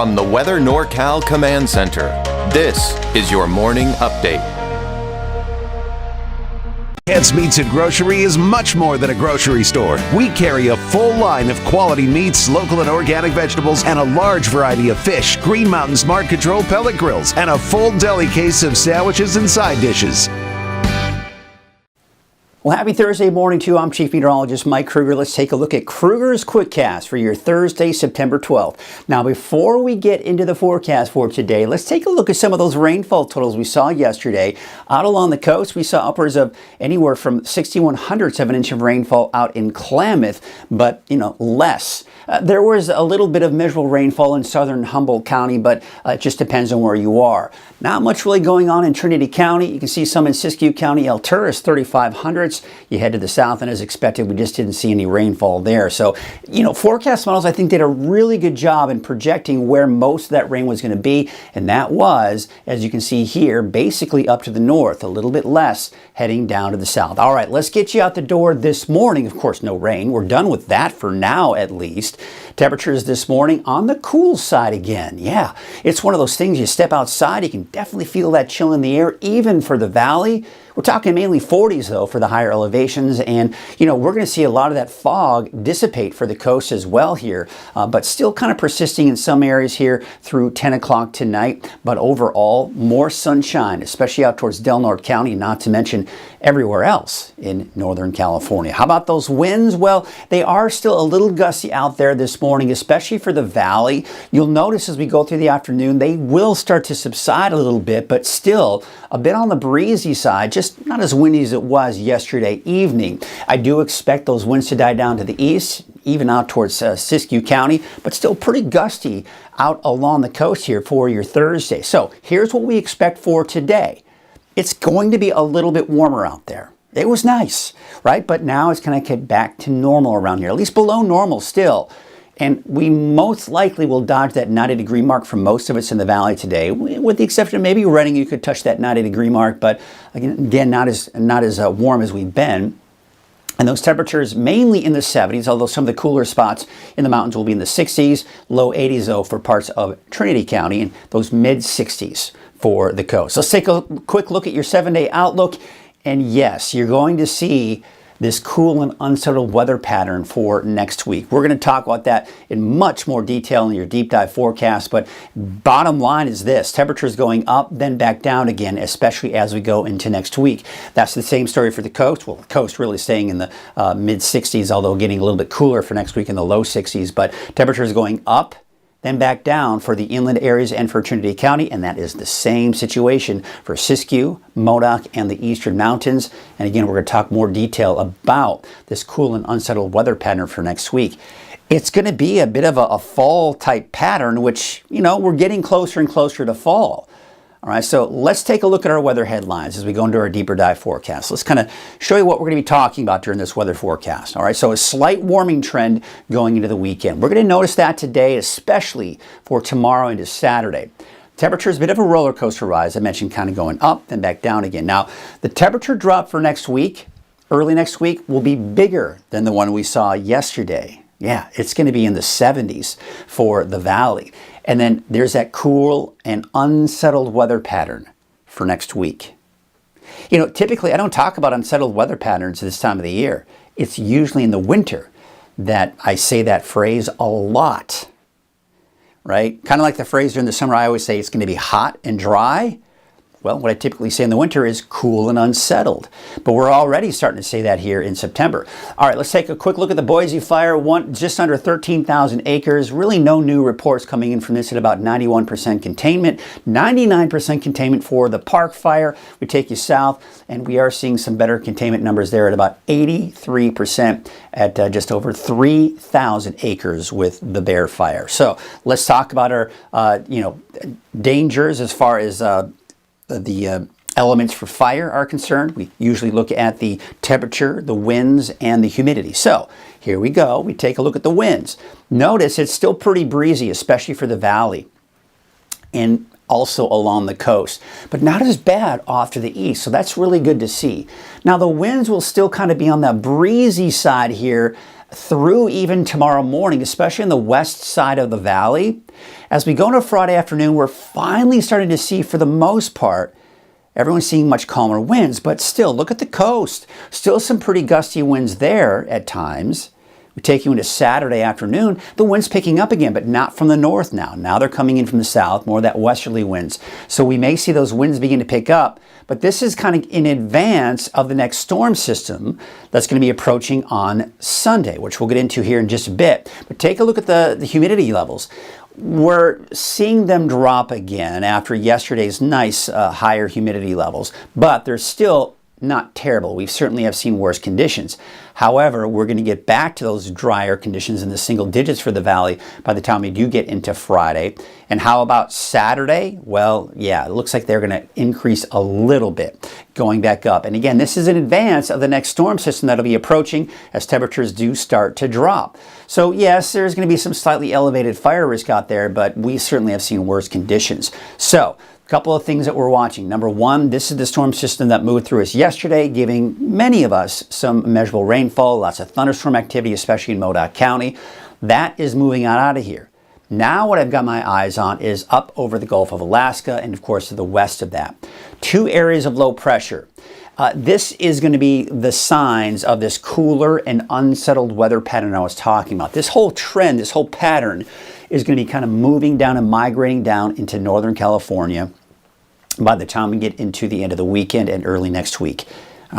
From the Weather NorCal Command Center, this is your morning update. Heads Meats and Grocery is much more than a grocery store. We carry a full line of quality meats, local and organic vegetables, and a large variety of fish, Green Mountain Smart Control pellet grills, and a full deli case of sandwiches and side dishes. Well, happy Thursday morning to you. I'm Chief Meteorologist Mike Kruger. Let's take a look at Kruger's Quickcast for your Thursday, September 12th. Now, before we get into the forecast for today, let's take a look at some of those rainfall totals we saw yesterday. Out along the coast, we saw upwards of anywhere from 0.61 of an inch of rainfall out in Klamath, but, less. There was a little bit of miserable rainfall in southern Humboldt County, but it just depends on where you are. Not much really going on in Trinity County. You can see some in Siskiyou County, Alturas, 3,500. You head to the south, and as expected, we just didn't see any rainfall there. So, forecast models, I think, did a really good job in projecting where most of that rain was going to be, and that was, as you can see here, basically up to the north, a little bit less heading down to the south. All right, let's get you out the door this morning. Of course, no rain. We're done with that for now, at least. Temperatures this morning on the cool side again. Yeah, it's one of those things, you step outside, you can definitely feel that chill in the air, even for the valley. We're talking mainly 40s, though, for the higher elevations, and, we're going to see a lot of that fog dissipate for the coast as well here, but still kind of persisting in some areas here through 10 o'clock tonight, but overall, more sunshine, especially out towards Del Norte County, not to mention everywhere else in Northern California. How about those winds? Well, they are still a little gusty out there this morning, especially for the valley. You'll notice as we go through the afternoon, they will start to subside a little bit, but still a bit on the breezy side, just not as windy as it was yesterday evening. I do expect those winds to die down to the east, even out towards Siskiyou County, but still pretty gusty out along the coast here for your Thursday. So here's what we expect for today. It's going to be a little bit warmer out there. It was nice, right? But now it's going to get back to normal around here, at least below normal still. And we most likely will dodge that 90-degree mark for most of us in the valley today, with the exception of maybe Redding. You could touch that 90-degree mark, but again, not as warm as we've been. And those temperatures mainly in the 70s, although some of the cooler spots in the mountains will be in the 60s, low 80s though for parts of Trinity County, and those mid 60s for the coast. Let's take a quick look at your 7-day outlook. And yes, you're going to see this cool and unsettled weather pattern for next week. We're going to talk about that in much more detail in your deep dive forecast, but bottom line is this: temperatures going up, then back down again, especially as we go into next week. That's the same story for the coast. Well, the coast really staying in the mid 60s, although getting a little bit cooler for next week in the low 60s, but temperatures going up, then back down for the inland areas and for Trinity County, and that is the same situation for Siskiyou, Modoc, and the eastern mountains. And again, we're going to talk more detail about this cool and unsettled weather pattern for next week. It's going to be a bit of a fall type pattern, which, we're getting closer and closer to fall. All right, so let's take a look at our weather headlines as we go into our deeper dive forecast. Let's kind of show you what we're going to be talking about during this weather forecast. All right, so a slight warming trend going into the weekend. We're going to notice that today, especially for tomorrow into Saturday. Temperature is a bit of a roller coaster rise. I mentioned kind of going up, then back down again. Now, the temperature drop for next week, early next week, will be bigger than the one we saw yesterday. Yeah, it's going to be in the 70s for the valley. And then there's that cool and unsettled weather pattern for next week. Typically I don't talk about unsettled weather patterns this time of the year. It's usually in the winter that I say that phrase a lot, right? Kind of like the phrase during the summer, I always say it's going to be hot and dry. Well, what I typically say in the winter is cool and unsettled. But we're already starting to say that here in September. All right, let's take a quick look at the Boise fire. Just under 13,000 acres. Really no new reports coming in from this at about 91% containment. 99% containment for the Park fire. We take you south, and we are seeing some better containment numbers there at about 83% at just over 3,000 acres with the Bear fire. So let's talk about our, dangers as far as the elements for fire are concerned. We usually look at the temperature, the winds, and the humidity. So here we go. We take a look at the winds. Notice it's still pretty breezy, especially for the valley and also along the coast, but not as bad off to the east. So that's really good to see. Now the winds will still kind of be on the breezy side here through even tomorrow morning, especially on the west side of the valley. As we go into Friday afternoon, we're finally starting to see, for the most part, everyone's seeing much calmer winds, but still, look at the coast. Still some pretty gusty winds there at times. We take you into Saturday afternoon, the wind's picking up again, but not from the north now. Now they're coming in from the south, more of that westerly winds. So we may see those winds begin to pick up, but this is kind of in advance of the next storm system that's going to be approaching on Sunday, which we'll get into here in just a bit. But take a look at the humidity levels. We're seeing them drop again after yesterday's nice higher humidity levels, but they're still not terrible. We certainly have seen worse conditions. However, we're going to get back to those drier conditions in the single digits for the valley by the time we do get into Friday. And how about Saturday? Well, yeah, it looks like they're going to increase a little bit, going back up. And again, this is in advance of the next storm system that'll be approaching as temperatures do start to drop. So yes, there's going to be some slightly elevated fire risk out there, but we certainly have seen worse conditions. So, couple of things that we're watching. Number one, this is the storm system that moved through us yesterday, giving many of us some measurable rainfall, lots of thunderstorm activity, especially in Modoc County. That is moving out of here. Now what I've got my eyes on is up over the Gulf of Alaska and, of course, to the west of that. Two areas of low pressure. This is going to be the signs of this cooler and unsettled weather pattern I was talking about. This whole trend, this whole pattern is going to be kind of moving down and migrating down into Northern California by the time we get into the end of the weekend and early next week.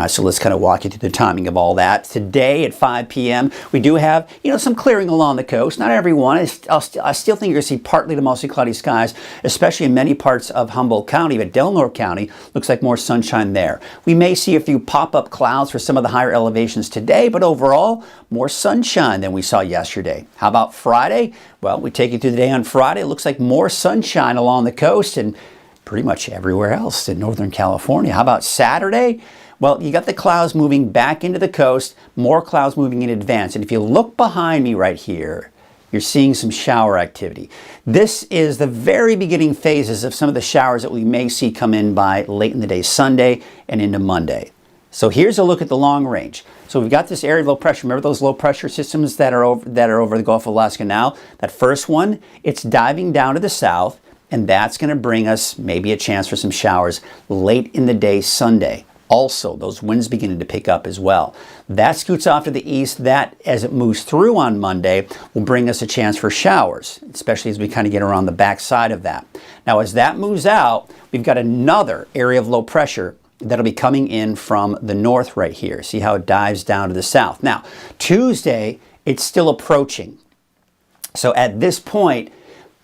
So let's kind of walk you through the timing of all that. Today at 5 p.m., we do have, some clearing along the coast. Not everyone. I still think you're going to see partly to mostly cloudy skies, especially in many parts of Humboldt County, but Delaware County looks like more sunshine there. We may see a few pop-up clouds for some of the higher elevations today, but overall, more sunshine than we saw yesterday. How about Friday? Well, we take you through the day on Friday. It looks like more sunshine along the coast and pretty much everywhere else in Northern California. How about Saturday? Well, you got the clouds moving back into the coast, more clouds moving in advance. And if you look behind me right here, you're seeing some shower activity. This is the very beginning phases of some of the showers that we may see come in by late in the day Sunday and into Monday. So here's a look at the long range. So we've got this area of low pressure. Remember those low pressure systems that are over the Gulf of Alaska now? That first one, it's diving down to the south, and that's going to bring us maybe a chance for some showers late in the day Sunday. Also, those winds beginning to pick up as well. That scoots off to the east. That, as it moves through on Monday, will bring us a chance for showers, especially as we kind of get around the back side of that. Now, as that moves out, we've got another area of low pressure that'll be coming in from the north right here. See how it dives down to the south. Now, Tuesday, it's still approaching. So at this point,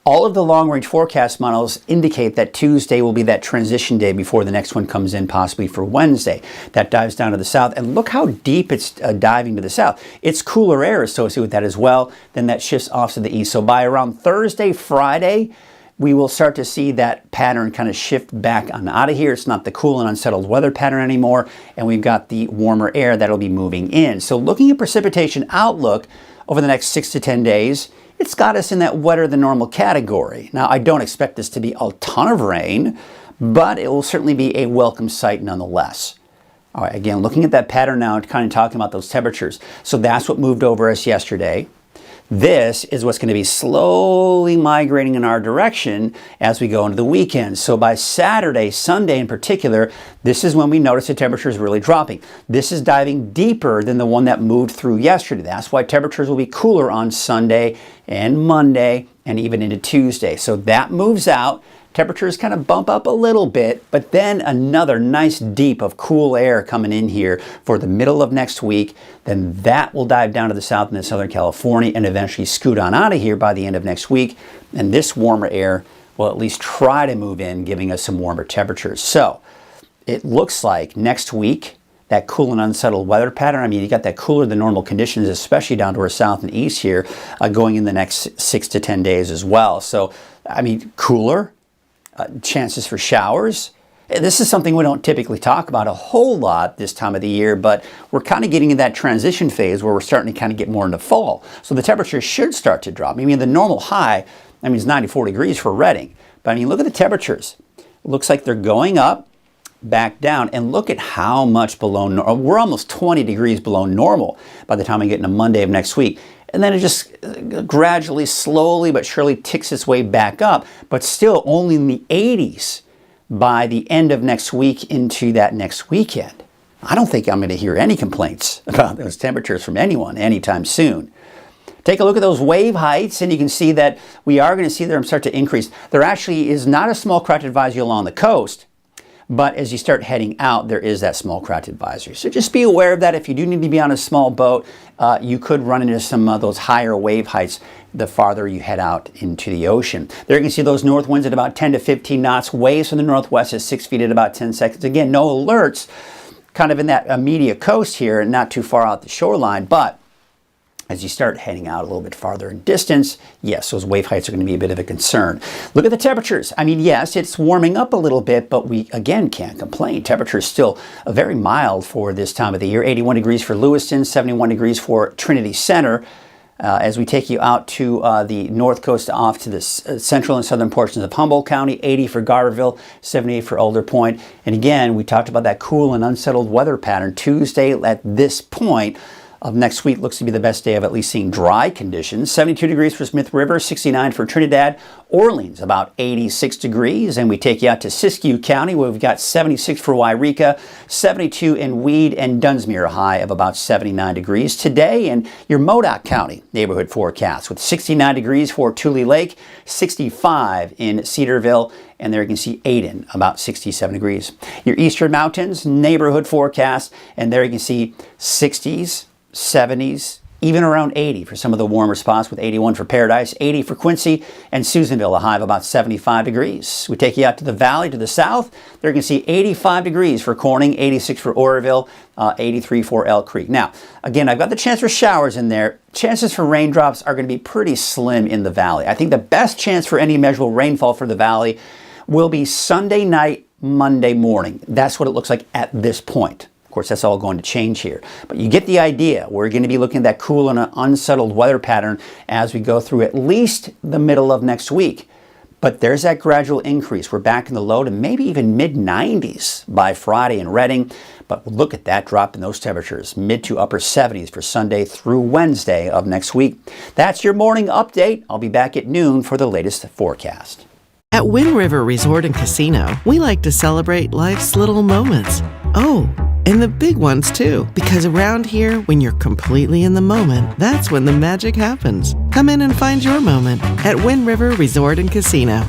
all of the long-range forecast models indicate that Tuesday will be that transition day before the next one comes in, possibly for Wednesday. That dives down to the south, and look how deep it's diving to the south. It's cooler air associated with that as well. Then that shifts off to the east. So by around Thursday, Friday, we will start to see that pattern kind of shift back on out of here. It's not the cool and unsettled weather pattern anymore, and we've got the warmer air that'll be moving in. So looking at precipitation outlook over the next 6 to 10 days, it's got us in that wetter than normal category. Now, I don't expect this to be a ton of rain, but it will certainly be a welcome sight nonetheless. All right, again, looking at that pattern now and kind of talking about those temperatures. So that's what moved over us yesterday. This is what's going to be slowly migrating in our direction as we go into the weekend. So by Saturday, Sunday in particular, this is when we notice the temperature is really dropping. This is diving deeper than the one that moved through yesterday. That's why temperatures will be cooler on Sunday and Monday and even into Tuesday. So that moves out. Temperatures kind of bump up a little bit, but then another nice deep of cool air coming in here for the middle of next week. Then that will dive down to the south into Southern California and eventually scoot on out of here by the end of next week. And this warmer air will at least try to move in, giving us some warmer temperatures. So it looks like next week, that cool and unsettled weather pattern, I mean, you got that cooler than normal conditions, especially down to our south and east here, going in the next 6 to 10 days as well. So, I mean, cooler. Chances for showers. This is something we don't typically talk about a whole lot this time of the year, but we're kind of getting in that transition phase where we're starting to kind of get more into fall. So the temperature should start to drop. I mean, the normal high, is 94 degrees for Redding. But I mean, look at the temperatures. It looks like they're going up. back down, and look at how much below normal. We're almost 20 degrees below normal by the time we get into Monday of next week. And then it just gradually, slowly but surely ticks its way back up, but still only in the 80s by the end of next week into that next weekend. I don't think I'm going to hear any complaints about those temperatures from anyone anytime soon. Take a look at those wave heights, and you can see that we are going to see them start to increase. There actually is not a small craft advisory along the coast, but as you start heading out, there is that small craft advisory. So just be aware of that. If you do need to be on a small boat, you could run into some of those higher wave heights the farther you head out into the ocean. There you can see those north winds at about 10 to 15 knots, waves from the northwest at 6 feet at about 10 seconds. Again, no alerts kind of in that immediate coast here and not too far out the shoreline, but as you start heading out a little bit farther in distance, yes, those wave heights are going to be a bit of a concern. Look at the temperatures. I mean, yes, it's warming up a little bit, but we, again, can't complain. Temperature is still very mild for this time of the year. 81 degrees for Lewiston, 71 degrees for Trinity Center. As we take you out to the north coast off to the central and southern portions of Humboldt County, 80 for Garberville, 78 for Alder Point. And again, we talked about that cool and unsettled weather pattern. Tuesday at this point of next week looks to be the best day of at least seeing dry conditions. 72 degrees for Smith River, 69 for Trinidad. Orleans, about 86 degrees. And we take you out to Siskiyou County, where we've got 76 for Wairika, 72 in Weed, and Dunsmuir, a high of about 79 degrees. Today in your Modoc County neighborhood forecast with 69 degrees for Tule Lake, 65 in Cedarville, and there you can see Aden, about 67 degrees. Your Eastern Mountains neighborhood forecast, and there you can see 60s, 70s, even around 80 for some of the warmer spots, with 81 for Paradise, 80 for Quincy, and Susanville, a high of about 75 degrees. We take you out to the valley to the south. There you can see 85 degrees for Corning, 86 for Oroville, 83 for Elk Creek. Now, again, I've got the chance for showers in there. Chances for raindrops are going to be pretty slim in the valley. I think the best chance for any measurable rainfall for the valley will be Sunday night, Monday morning. That's what it looks like at this point. Of course, that's all going to change here. But you get the idea. We're going to be looking at that cool and unsettled weather pattern as we go through at least the middle of next week. But there's that gradual increase. We're back in the low to maybe even mid-90s by Friday in Redding. But look at that drop in those temperatures. Mid to upper 70s for Sunday through Wednesday of next week. That's your morning update. I'll be back at noon for the latest forecast. At Wind River Resort and Casino, we like to celebrate life's little moments. Oh, and the big ones too. Because around here, when you're completely in the moment, that's when the magic happens. Come in and find your moment at Wind River Resort and Casino.